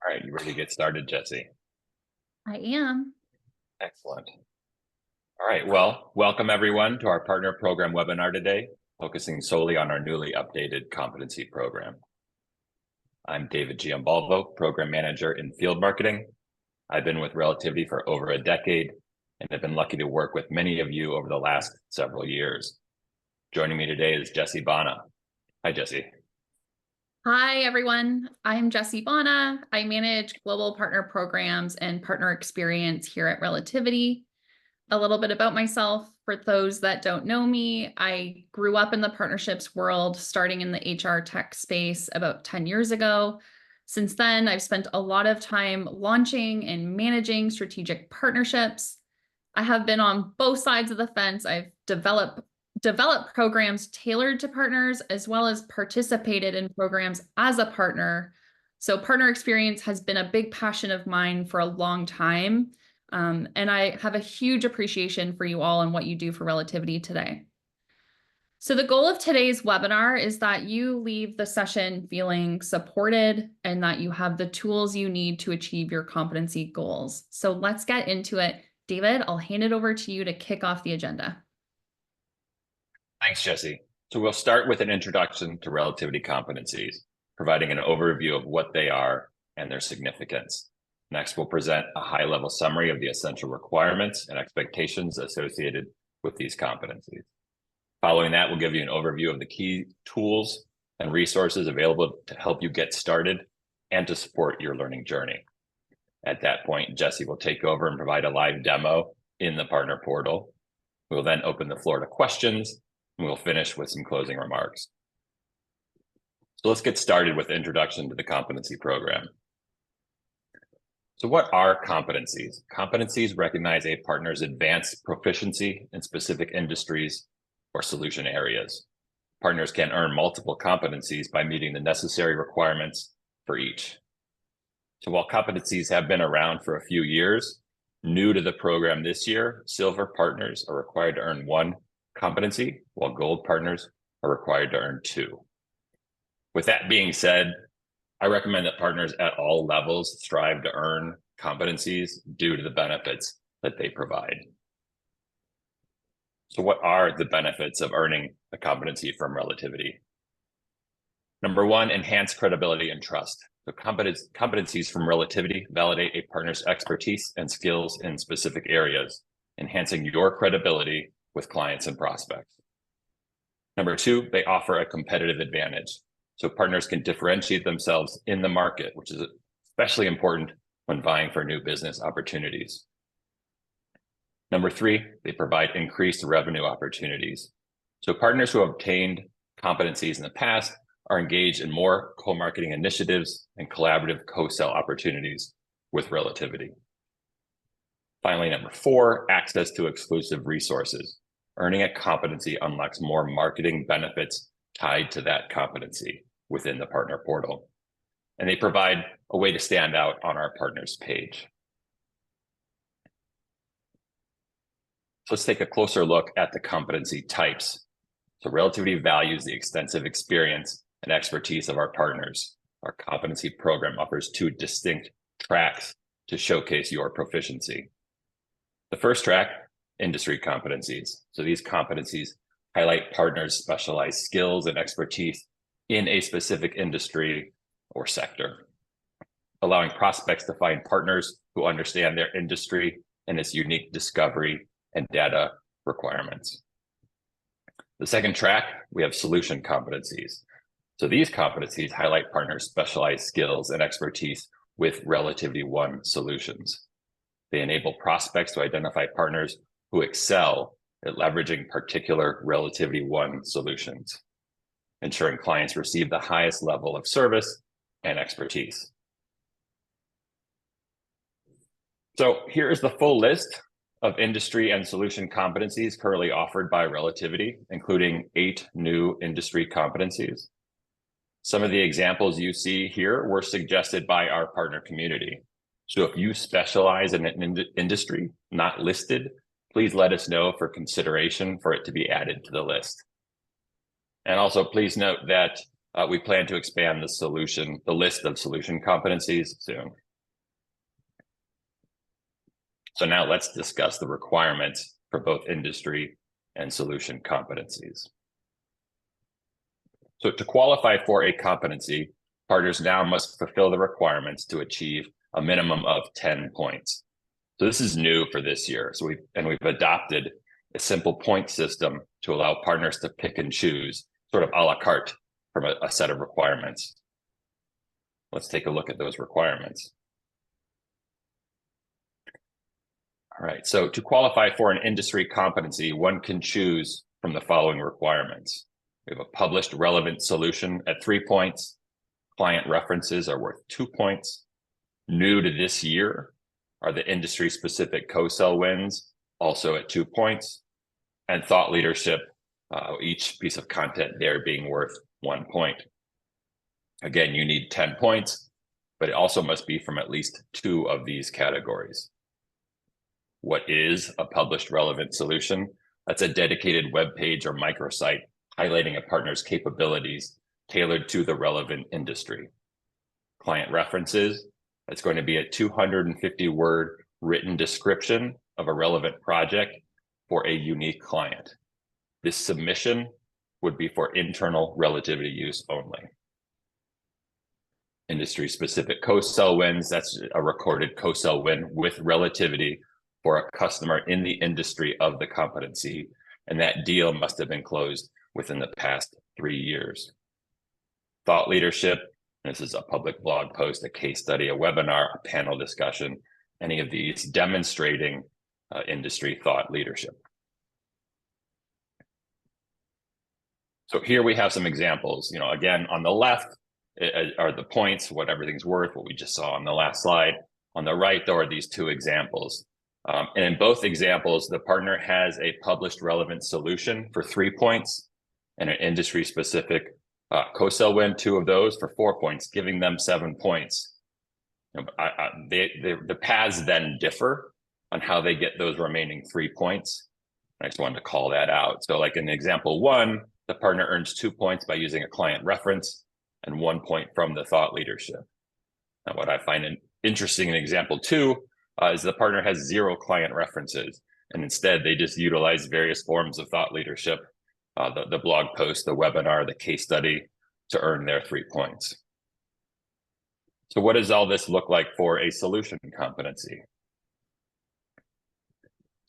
All right, you ready to get started, Jesse? I am. Excellent. All right, well, welcome everyone to our partner program webinar today, focusing solely on our newly updated competency program. I'm David Giambalvo, Program Manager in Field Marketing. I've been with Relativity for over a decade and have been lucky to work with many of you over the last several years. Joining me today is Jesse Bana. Hi, Jesse. Hi, everyone. I'm Jessie Bana. I manage global partner programs and partner experience here at Relativity. A little bit about myself for those that don't know me. I grew up in the partnerships world, starting in the HR tech space about 10 years ago. Since then, I've spent a lot of time launching and managing strategic partnerships. I have been on both sides of the fence. I've developed programs tailored to partners, as well as participated in programs as a partner. So partner experience has been a big passion of mine for a long time. And I have a huge appreciation for you all and what you do for Relativity today. So the goal of today's webinar is that you leave the session feeling supported and that you have the tools you need to achieve your competency goals. So let's get into it. David, I'll hand it over to you to kick off the agenda. Thanks, Jesse. So we'll start with an introduction to relativity competencies, providing an overview of what they are and their significance. Next, we'll present a high-level summary of the essential requirements and expectations associated with these competencies. Following that, we'll give you an overview of the key tools and resources available to help you get started and to support your learning journey. At that point, Jesse will take over and provide a live demo in the partner portal. We'll then open the floor to questions, and we'll finish with some closing remarks. So let's get started with the introduction to the competency program. So what are competencies? Competencies recognize a partner's advanced proficiency in specific industries or solution areas. Partners can earn multiple competencies by meeting the necessary requirements for each. So while competencies have been around for a few years, new to the program this year, silver partners are required to earn 1 competency, while gold partners are required to earn 2. With that being said, I recommend that partners at all levels strive to earn competencies due to the benefits that they provide. So what are the benefits of earning a competency from Relativity? Number 1, enhanced credibility and trust. So competencies from Relativity validate a partner's expertise and skills in specific areas, enhancing your credibility with clients and prospects. Number 2, they offer a competitive advantage. So partners can differentiate themselves in the market, which is especially important when vying for new business opportunities. Number 3, they provide increased revenue opportunities. So partners who have obtained competencies in the past are engaged in more co-marketing initiatives and collaborative co-sell opportunities with Relativity. Finally, number 4, access to exclusive resources. Earning a competency unlocks more marketing benefits tied to that competency within the partner portal. And they provide a way to stand out on our partners page. So let's take a closer look at the competency types. So Relativity values the extensive experience and expertise of our partners. Our competency program offers 2 distinct tracks to showcase your proficiency. The first track, industry competencies. So these competencies highlight partners' specialized skills and expertise in a specific industry or sector, allowing prospects to find partners who understand their industry and its unique discovery and data requirements. The second track, we have solution competencies. So these competencies highlight partners' specialized skills and expertise with Relativity One solutions. They enable prospects to identify partners who excel at leveraging particular Relativity One solutions, ensuring clients receive the highest level of service and expertise. So here is the full list of industry and solution competencies currently offered by Relativity, including 8 new industry competencies. Some of the examples you see here were suggested by our partner community. So if you specialize in an industry not listed, please let us know for consideration for it to be added to the list. And also please note that we plan to expand the list of solution competencies soon. So now let's discuss the requirements for both industry and solution competencies. So to qualify for a competency, partners now must fulfill the requirements to achieve a minimum of 10 points. So this is new for this year. So we've adopted a simple point system to allow partners to pick and choose, sort of a la carte, from a set of requirements. Let's take a look at those requirements. All right, so to qualify for an industry competency, one can choose from the following requirements. We have a published relevant solution at 3 points. Client references are worth 2 points. New to this year are the industry-specific co-sell wins, also at 2 points. And thought leadership, each piece of content there being worth 1 point. Again, you need 10 points, but it also must be from at least 2 of these categories. What is a published relevant solution? That's a dedicated web page or microsite highlighting a partner's capabilities tailored to the relevant industry. Client references, that's going to be a 250-word written description of a relevant project for a unique client. This submission would be for internal Relativity use only. Industry-specific co-sell wins, that's a recorded co-sell win with Relativity for a customer in the industry of the competency, and that deal must have been closed within the past 3 years. Thought leadership, this is a public blog post, a case study, a webinar, a panel discussion, any of these demonstrating industry thought leadership. So here we have some examples. Again, on the left are the points, what everything's worth, what we just saw on the last slide. On the right, though, are these 2 examples. And in both examples, the partner has a published relevant solution for 3 points and an industry-specific co-sell win, 2 of those for 4 points, giving them 7 points. The paths then differ on how they get those remaining 3 points. I just wanted to call that out. So like in example 1, the partner earns 2 points by using a client reference and 1 point from the thought leadership. Now, what I find interesting in example 2 is the partner has 0 client references, and instead they just utilize various forms of thought leadership, the blog post, the webinar, the case study, to earn their 3 points. So what does all this look like for a solution competency?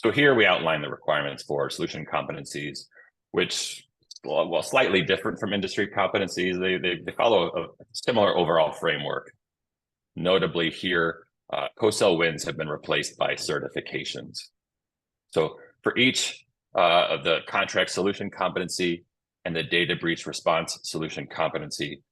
So here we outline the requirements for solution competencies, which, well, slightly different from industry competencies. They follow a similar overall framework. Notably here, co-sell wins have been replaced by certifications. So for each of the contract solution competency and the data breach response solution competency,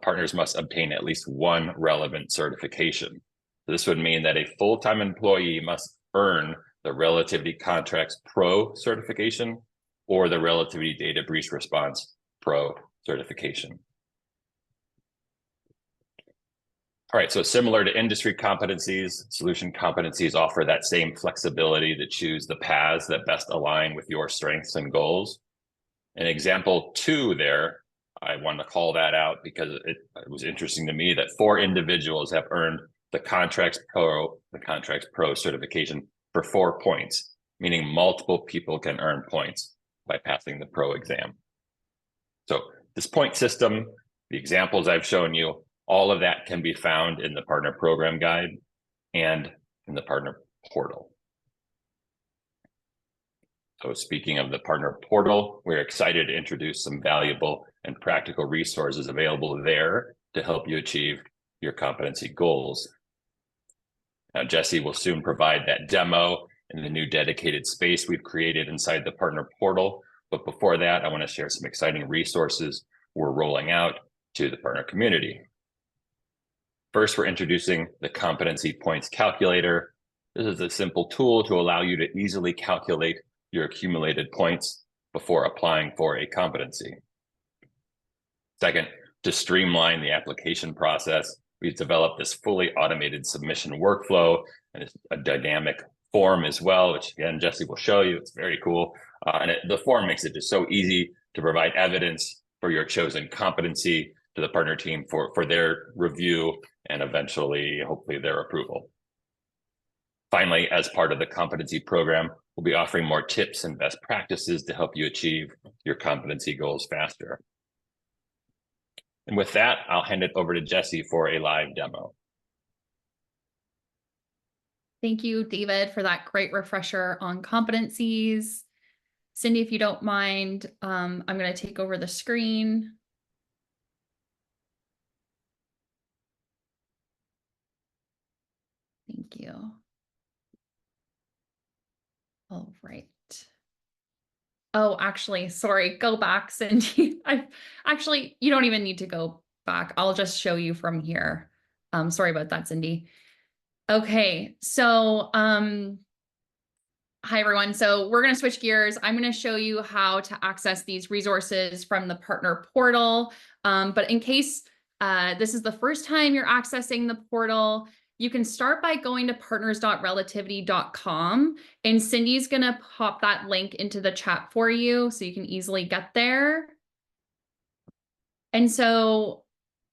partners must obtain at least 1 relevant certification. So this would mean that a full-time employee must earn the Relativity Contracts Pro certification or the Relativity Data Breach Response Pro certification. All right, so similar to industry competencies, solution competencies offer that same flexibility to choose the paths that best align with your strengths and goals. In example 2 there, I want to call that out because it was interesting to me that 4 individuals have earned the Contracts Pro certification for 4 points, meaning multiple people can earn points by passing the Pro exam. So this point system, the examples I've shown you, all of that can be found in the partner program guide and in the partner portal. So speaking of the partner portal, we're excited to introduce some valuable and practical resources available there to help you achieve your competency goals. Now, Jesse will soon provide that demo in the new dedicated space we've created inside the partner portal. But before that, I want to share some exciting resources we're rolling out to the partner community. First, we're introducing the Competency Points Calculator. This is a simple tool to allow you to easily calculate your accumulated points before applying for a competency. Second, to streamline the application process, we've developed this fully automated submission workflow, and it's a dynamic form as well, which again, Jesse will show you. It's very cool. The form makes it just so easy to provide evidence for your chosen competency to the partner team for their review and eventually, hopefully, their approval. Finally, as part of the competency program, we'll be offering more tips and best practices to help you achieve your competency goals faster. And with that, I'll hand it over to Jesse for a live demo. Thank you, David, for that great refresher on competencies. Cindy, if you don't mind, I'm going to take over the screen. Thank you. All right. Oh, actually, sorry, go back, Cindy. Actually, you don't even need to go back. I'll just show you from here. Sorry about that, Cindy. Okay, so hi everyone. So we're going to switch gears. I'm going to show you how to access these resources from the partner portal. But in case this is the first time you're accessing the portal, you can start by going to partners.relativity.com, and Cindy's going to pop that link into the chat for you so you can easily get there. And so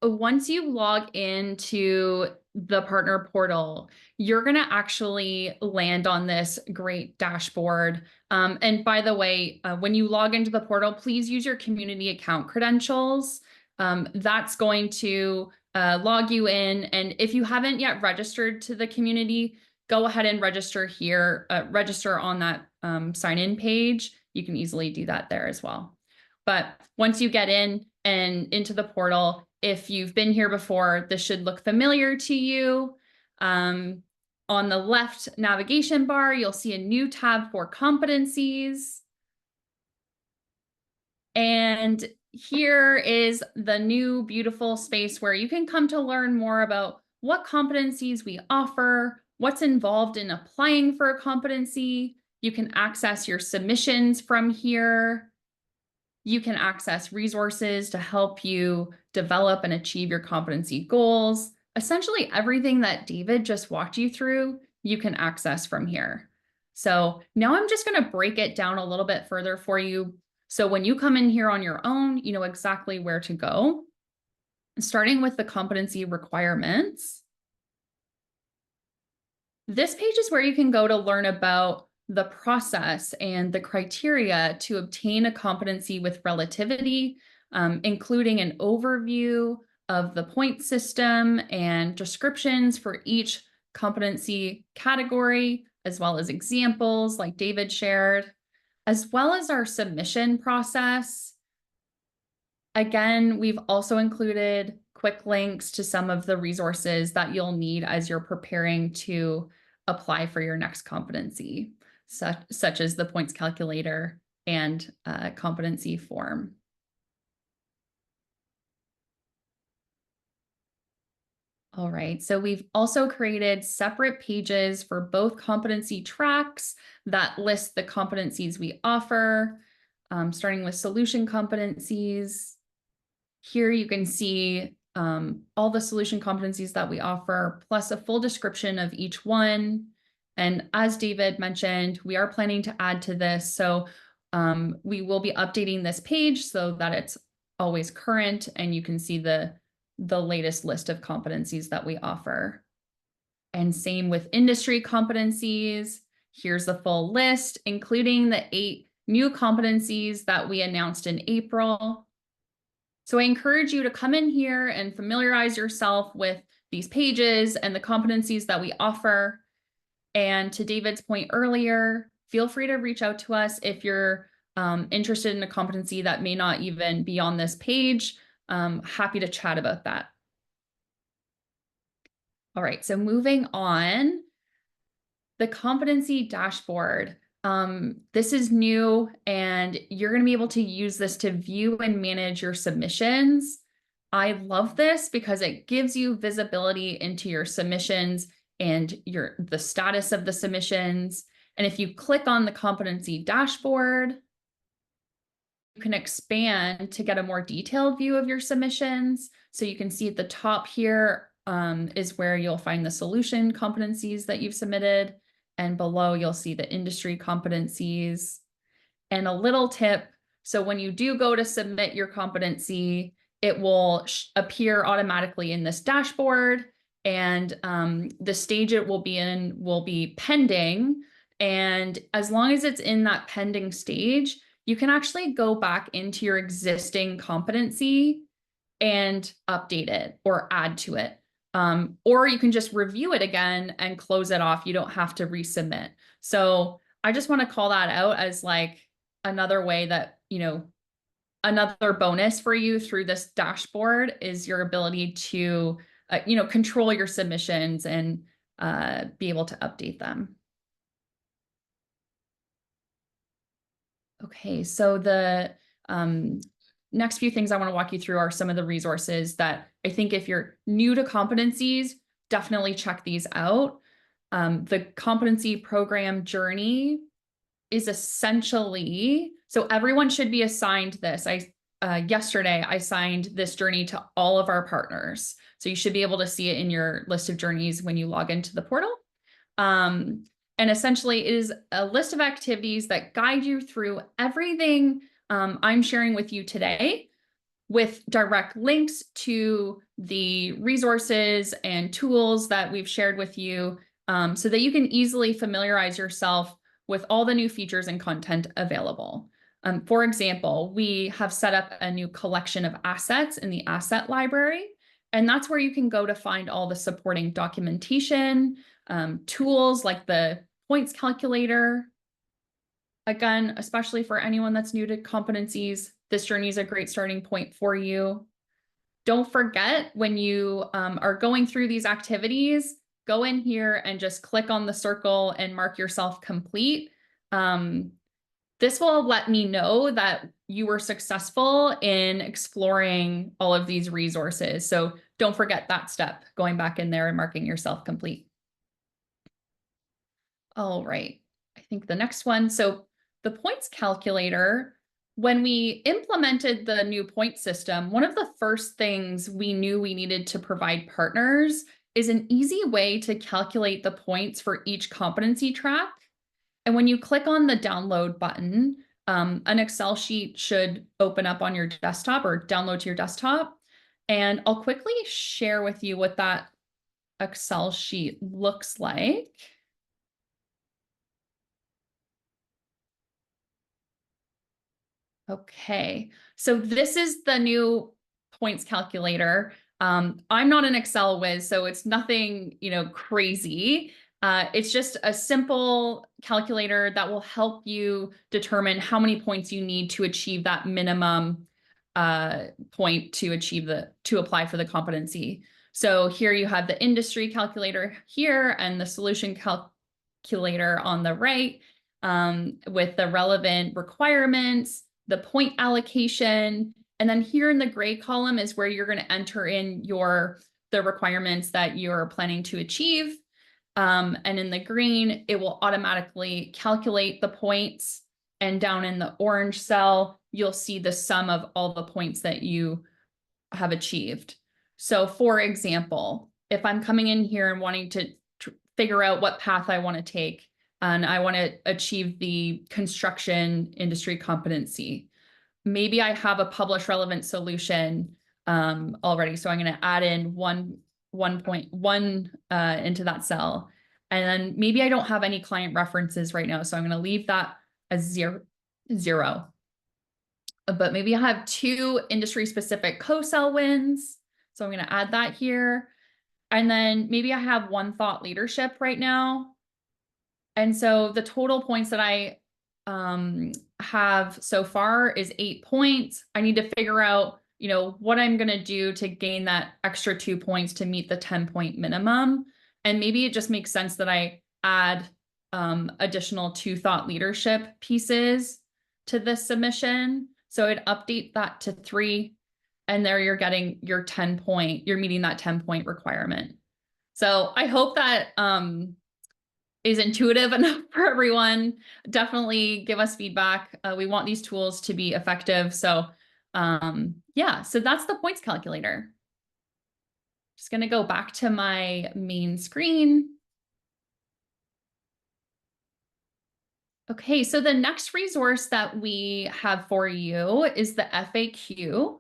once you log into the partner portal, you're going to actually land on this great dashboard. And by the way, when you log into the portal, please use your community account credentials. That's going to log you in. And if you haven't yet registered to the community, go ahead and register here, register on that sign-in page. You can easily do that there as well. But once you get in and into the portal, if you've been here before, this should look familiar to you. On the left navigation bar, you'll see a new tab for competencies. And here is the new beautiful space where you can come to learn more about what competencies we offer, what's involved in applying for a competency. You can access your submissions from here. You can access resources to help you develop and achieve your competency goals. Essentially everything that David just walked you through, you can access from here. So now I'm just going to break it down a little bit further for you. So when you come in here on your own, you know exactly where to go. Starting with the competency requirements. This page is where you can go to learn about the process and the criteria to obtain a competency with relativity, including an overview of the point system and descriptions for each competency category, as well as examples like David shared, as well as our submission process. Again, we've also included quick links to some of the resources that you'll need as you're preparing to apply for your next competency, such as the points calculator and competency form. All right, so we've also created separate pages for both competency tracks that list the competencies we offer, starting with solution competencies. Here you can see all the solution competencies that we offer, plus a full description of each one. And as David mentioned, we are planning to add to this. So we will be updating this page so that it's always current and you can see the latest list of competencies that we offer. And same with industry competencies. Here's the full list, including the 8 new competencies that we announced in April. So I encourage you to come in here and familiarize yourself with these pages and the competencies that we offer. And to David's point earlier, feel free to reach out to us if you're interested in a competency that may not even be on this page. Happy to chat about that. All right, so moving on, the competency dashboard. This is new and you're going to be able to use this to view and manage your submissions. I love this because it gives you visibility into your submissions and the status of the submissions. And if you click on the competency dashboard, you can expand to get a more detailed view of your submissions. So you can see at the top here is where you'll find the solution competencies that you've submitted. And below, you'll see the industry competencies. And a little tip, so when you do go to submit your competency, it will appear automatically in this dashboard, and the stage it will be in will be pending. And as long as it's in that pending stage, you can actually go back into your existing competency and update it or add to it. Or you can just review it again and close it off. You don't have to resubmit. So I just want to call that out as like another way that, another bonus for you through this dashboard is your ability to, control your submissions and be able to update them. Okay, so the next few things I want to walk you through are some of the resources that I think if you're new to competencies, definitely check these out. The competency program journey is essentially, so everyone should be assigned this. Yesterday, I signed this journey to all of our partners. So you should be able to see it in your list of journeys when you log into the portal. And essentially it is a list of activities that guide you through everything I'm sharing with you today, with direct links to the resources and tools that we've shared with you, so that you can easily familiarize yourself with all the new features and content available. For example, we have set up a new collection of assets in the asset library, and that's where you can go to find all the supporting documentation, tools like the points calculator. Again, especially for anyone that's new to competencies, this journey is a great starting point for you. Don't forget, when you are going through these activities, go in here and just click on the circle and mark yourself complete. This will let me know that you were successful in exploring all of these resources. So don't forget that step, going back in there and marking yourself complete. All right, I think the next one. So the points calculator, when we implemented the new point system, one of the first things we knew we needed to provide partners is an easy way to calculate the points for each competency track. And when you click on the download button, an Excel sheet should open up on your desktop or download to your desktop. And I'll quickly share with you what that Excel sheet looks like. Okay, so this is the new points calculator. I'm not an Excel whiz, so it's nothing, crazy. It's just a simple calculator that will help you determine how many points you need to achieve that minimum point to apply for the competency. So here you have the industry calculator here and the solution calculator on the right, with the relevant requirements, the point allocation, and then here in the gray column is where you're going to enter in the requirements that you're planning to achieve. And in the green, it will automatically calculate the points. And down in the orange cell, you'll see the sum of all the points that you have achieved. So for example, if I'm coming in here and wanting to figure out what path I want to take, and I want to achieve the construction industry competency, maybe I have a published relevant solution already. So I'm going to add in 1.1 into that cell. And then maybe I don't have any client references right now. So I'm going to leave that as zero. But maybe I have 2 industry specific co-sell wins. So I'm going to add that here. And then maybe I have 1 thought leadership right now. And so the total points that I have so far is 8 points. I need to figure out, what I'm going to do to gain that extra 2 points to meet the 10-point minimum. And maybe it just makes sense that I add additional 2 thought leadership pieces to this submission. So I'd update that to 3, and there you're getting your 10-point, you're meeting that 10-point requirement. So I hope that is intuitive enough for everyone. Definitely give us feedback. We want these tools to be effective. So yeah, so that's the points calculator. Just going to go back to my main screen. Okay, so the next resource that we have for you is the FAQ.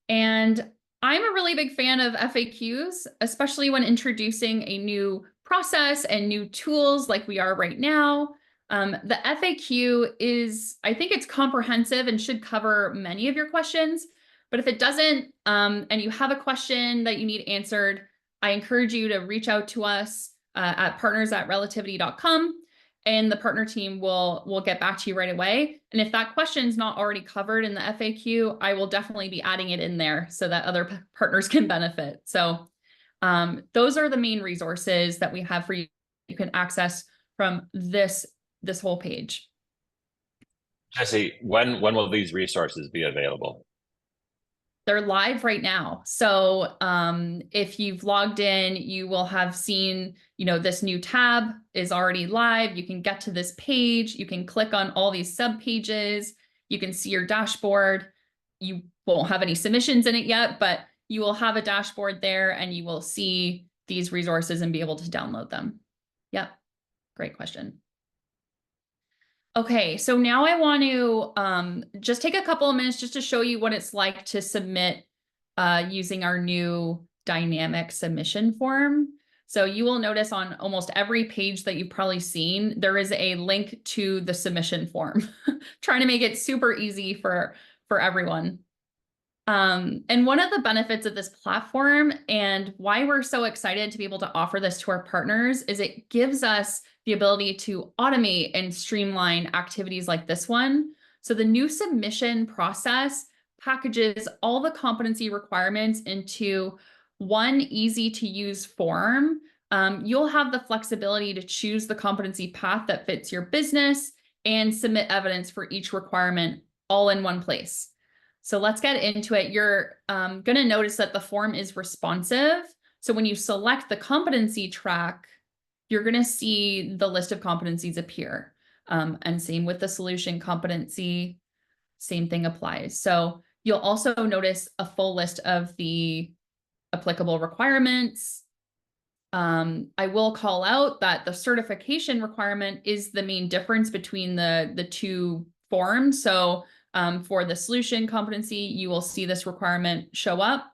And I'm a really big fan of FAQs, especially when introducing a new process and new tools like we are right now. The FAQ is, I think it's comprehensive and should cover many of your questions. But if it doesn't, and you have a question that you need answered, I encourage you to reach out to us at partners@relativity.com, and the partner team will get back to you right away. And if that question is not already covered in the FAQ, I will definitely be adding it in there so that other partners can benefit. So those are the main resources that we have for you. You can access from this whole page. Jesse, when will these resources be available? They're live right now. So if you've logged in, you will have seen, this new tab is already live. You can get to this page. You can click on all these sub pages. You can see your dashboard. You won't have any submissions in it yet, but you will have a dashboard there and you will see these resources and be able to download them. Yep, great question. Okay, so now I want to just take a couple of minutes just to show you what it's like to submit using our new dynamic submission form. So you will notice on almost every page that you've probably seen, there is a link to the submission form, trying to make it super easy for everyone. And one of the benefits of this platform and why we're so excited to be able to offer this to our partners is it gives us the ability to automate and streamline activities like this one. So the new submission process packages all the competency requirements into one easy to use form. You'll have the flexibility to choose the competency path that fits your business and submit evidence for each requirement all in one place. So let's get into it. You're going to notice that the form is responsive. So when you select the competency track, you're going to see the list of competencies appear. And same with the solution competency, same thing applies. So you'll also notice a full list of the applicable requirements. I will call out that the certification requirement is the main difference between the two forms. So for the solution competency, you will see this requirement show up.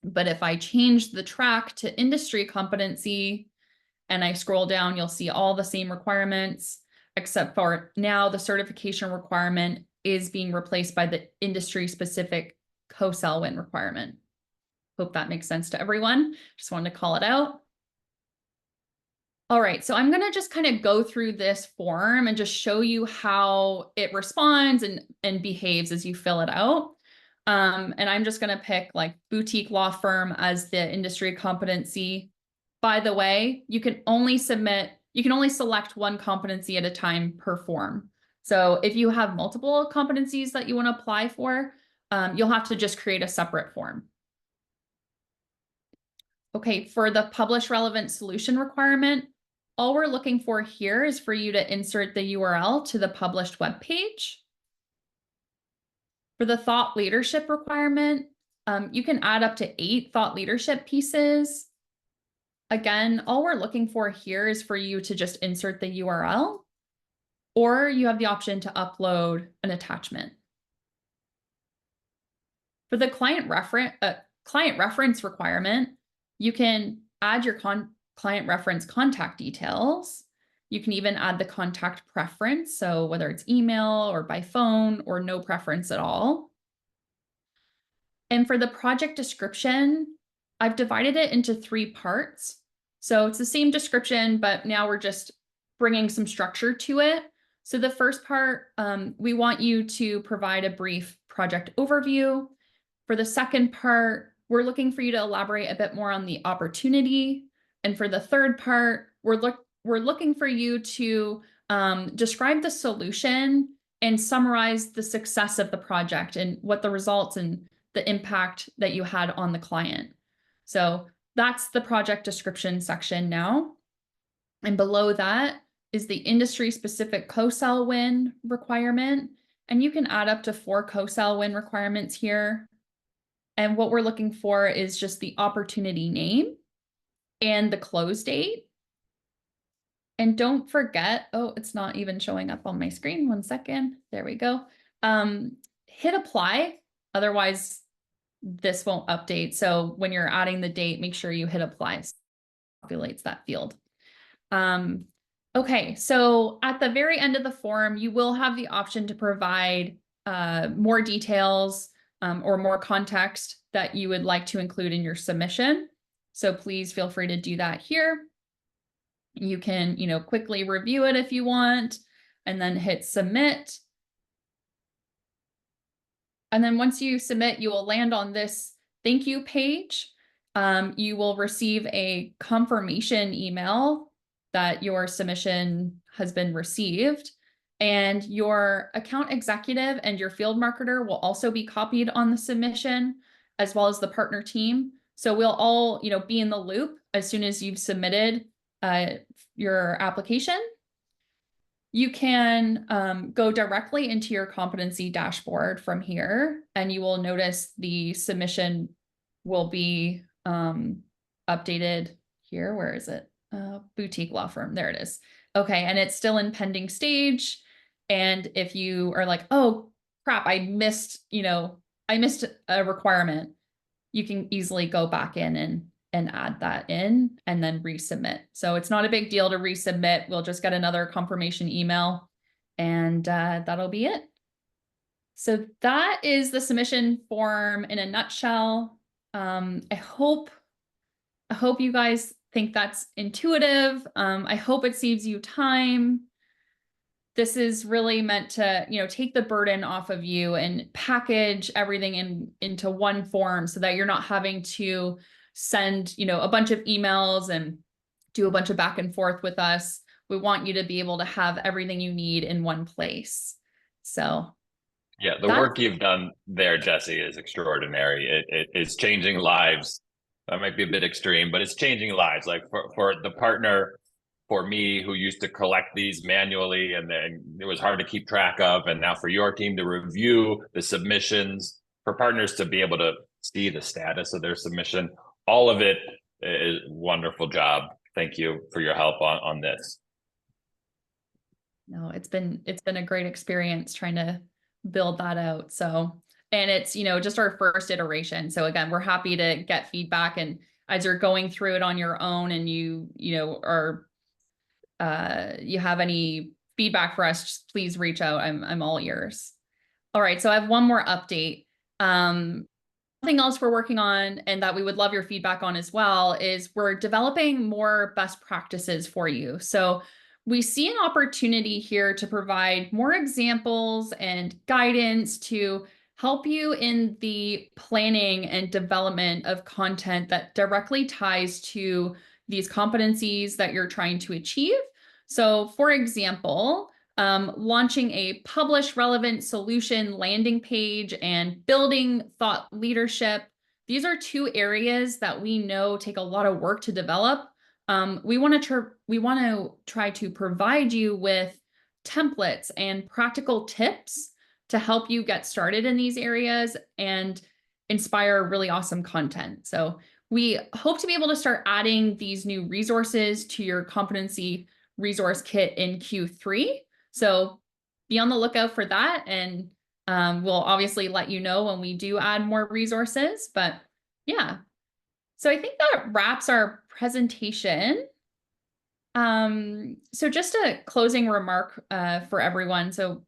But if I change the track to industry competency and I scroll down, you'll see all the same requirements, except for now the certification requirement is being replaced by the industry specific co-sell win requirement. Hope that makes sense to everyone. Just wanted to call it out. All right, so I'm going to just kind of go through this form and just show you how it responds and behaves as you fill it out. And I'm just going to pick like boutique law firm as the industry competency. By the way, you can only select one competency at a time per form. So if you have multiple competencies that you want to apply for, you'll have to just create a separate form. Okay, for the publish relevant solution requirement, all we're looking for here is for you to insert the URL to the published web page. For the thought leadership requirement, you can add up to 8 thought leadership pieces. Again, all we're looking for here is for you to just insert the URL, or you have the option to upload an attachment. For the client reference requirement, you can add your client reference contact details. You can even add the contact preference, so whether it's email or by phone or no preference at all. And for the project description, I've divided it into 3 parts. So it's the same description, but now we're just bringing some structure to it. So the first part, we want you to provide a brief project overview. For the second part, we're looking for you to elaborate a bit more on the opportunity. And for the third part, we're looking for you to describe the solution and summarize the success of the project and what the results and the impact that you had on the client. So that's the project description section now. And below that is the industry specific co-sell win requirement. And you can add up to 4 co-sell win requirements here. And what we're looking for is just the opportunity name and the close date. And don't forget, oh, it's not even showing up on my screen. 1 second. There we go. Hit apply. Otherwise, this won't update. So when you're adding the date, make sure you hit apply. So it populates that field. Okay, so at the very end of the form, you will have the option to provide more details or more context that you would like to include in your submission. So please feel free to do that here. You can, quickly review it if you want, and then hit submit. And then once you submit, you will land on this thank you page. You will receive a confirmation email that your submission has been received. And your account executive and your field marketer will also be copied on the submission, as well as the partner team. So we'll all, be in the loop as soon as you've submitted your application. You can go directly into your competency dashboard from here, and you will notice the submission will be updated here. Where is it? Boutique law firm. There it is. Okay, and it's still in pending stage. And if you are like, oh crap, I missed a requirement, you can easily go back in and add that in and then resubmit. So it's not a big deal to resubmit. We'll just get another confirmation email and that'll be it. So that is the submission form in a nutshell. I hope you guys think that's intuitive. I hope it saves you time. This is really meant to, take the burden off of you and package everything into one form so that you're not having to send, a bunch of emails and do a bunch of back and forth with us. We want you to be able to have everything you need in one place. So yeah, the work you've done there, Jesse, is extraordinary. It is changing lives. That might be a bit extreme, but it's changing lives. Like for the partner, for me, who used to collect these manually and then it was hard to keep track of, and now for your team to review the submissions, for partners to be able to see the status of their submission, all of it is wonderful job. Thank you for your help on this. No, it's been a great experience trying to build that out. So, and it's, just our first iteration. So again, we're happy to get feedback, and as you're going through it on your own and you have any feedback for us, please reach out. I'm all ears. All right, so I have one more update. Something else we're working on and that we would love your feedback on as well is we're developing more best practices for you. So we see an opportunity here to provide more examples and guidance to help you in the planning and development of content that directly ties to these competencies that you're trying to achieve. So for example, launching a publish relevant solution landing page and building thought leadership. These are two areas that we know take a lot of work to develop. We want to try to provide you with templates and practical tips to help you get started in these areas and inspire really awesome content. So we hope to be able to start adding these new resources to your competency resource kit in Q3. So be on the lookout for that. And we'll obviously let you know when we do add more resources, but yeah. So I think that wraps our presentation. So just a closing remark for everyone. So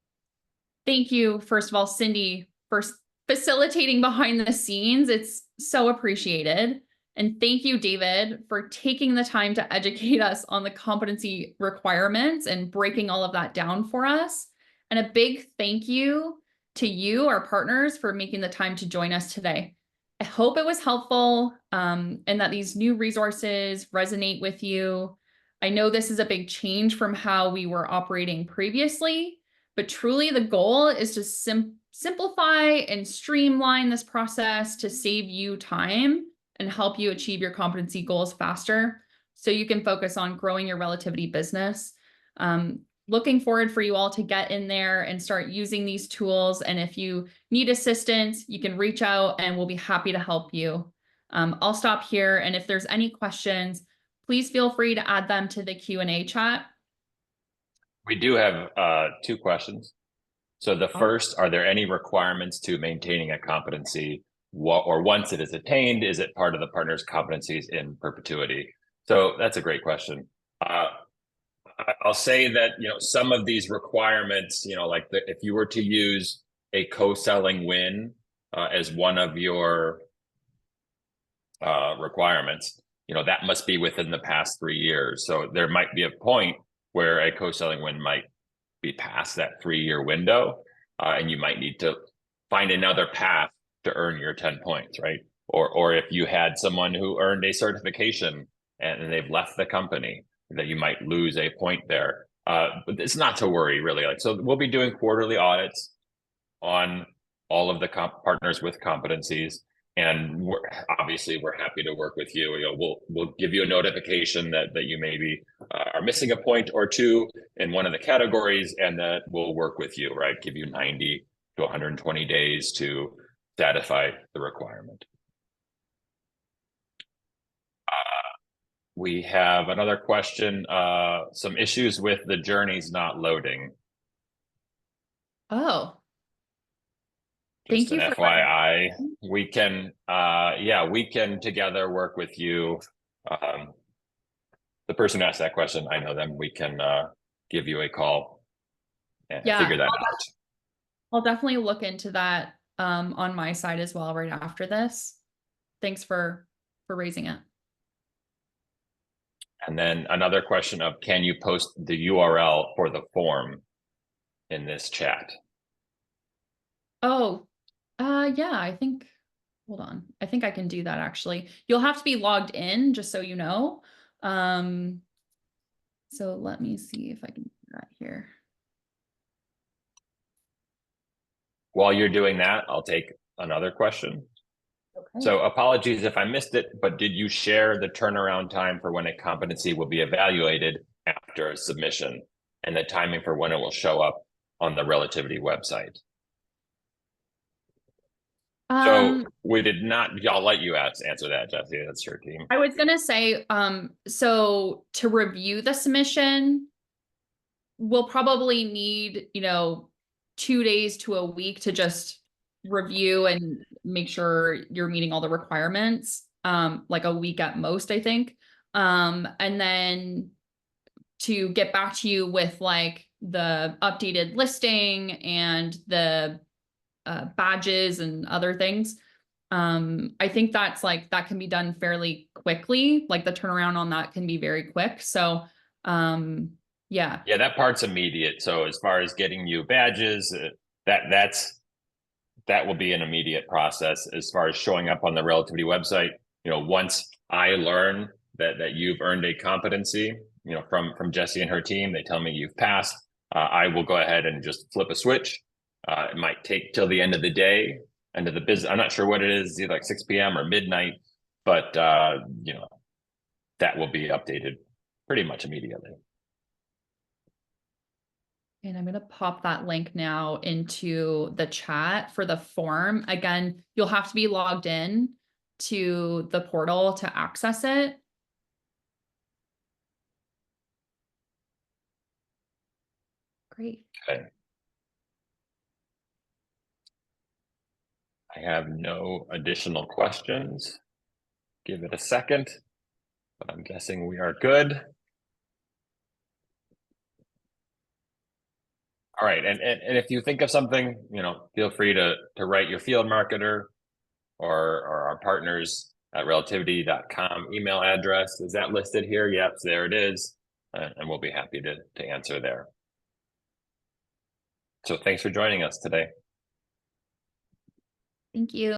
thank you, first of all, Cindy, for facilitating behind the scenes. It's so appreciated. And thank you, David, for taking the time to educate us on the competency requirements and breaking all of that down for us. And a big thank you to you, our partners, for making the time to join us today. I hope it was helpful and that these new resources resonate with you. I know this is a big change from how we were operating previously, but truly the goal is to simplify and streamline this process to save you time and help you achieve your competency goals faster so you can focus on growing your relativity business. Looking forward for you all to get in there and start using these tools. And if you need assistance, you can reach out and we'll be happy to help you. I'll stop here. And if there's any questions, please feel free to add them to the Q&A chat. We do have 2 questions. So the first, are there any requirements to maintaining a competency or once it is attained, is it part of the partner's competencies in perpetuity? So that's a great question. I'll say that, some of these requirements, like if you were to use a co-selling win as one of your requirements, that must be within the past 3 years. So there might be a point where a co-selling win might be past that 3-year window, and you might need to find another path to earn your 10 points, right? Or if you had someone who earned a certification and they've left the company, that you might lose a point there. But it's not to worry, really. So we'll be doing quarterly audits on all of the partners with competencies, and we're happy to work with you. We'll give you a notification that you maybe are missing a point or two in one of the categories, and that we'll work with you, right? Give you 90 to 120 days to satisfy the requirement. We have another question, some issues with the journeys not loading. Oh, Just thank you an for FYI, we can, we can together work with you. The person who asked that question, I know them. We can give you a call and figure that out. I'll definitely look into that on my side as well right after this. Thanks for raising it. And then another question of, can you post the URL for the form in this chat? Oh, yeah, I think, hold on. I think I can do that actually. You'll have to be logged in, just so you know. So let me see if I can do that here. While you're doing that, I'll take another question. Okay. So apologies if I missed it, but did you share the turnaround time for when a competency will be evaluated after a submission, and the timing for when it will show up on the Relativity website? So we did not. I'll let you answer that, Jesse. That's your team. I was gonna say, so to review the submission, we'll probably need, 2 days to a week to just review and make sure you're meeting all the requirements. Like a week at most, I think. And then to get back to you with like the updated listing and the badges and other things. I think that's that can be done fairly quickly. Like the turnaround on that can be very quick. So, yeah. Yeah, that part's immediate. So as far as getting you badges, that will be an immediate process. As far as showing up on the Relativity website, once I learn that you've earned a competency, from Jessie and her team, they tell me you've passed, I will go ahead and just flip a switch. It might take till the end of the day, end of the business. I'm not sure what it is, either like 6 p.m. or midnight, but that will be updated pretty much immediately. And I'm going to pop that link now into the chat for the form. Again, you'll have to be logged in to the portal to access it. Great. Okay. I have no additional questions. Give it a second, but I'm guessing we are good. All right, and if you think of something, feel free to write your field marketer or our partners at relativity.com email address. Is that listed here? Yep, there it is, and we'll be happy to answer there. So thanks for joining us today. Thank you.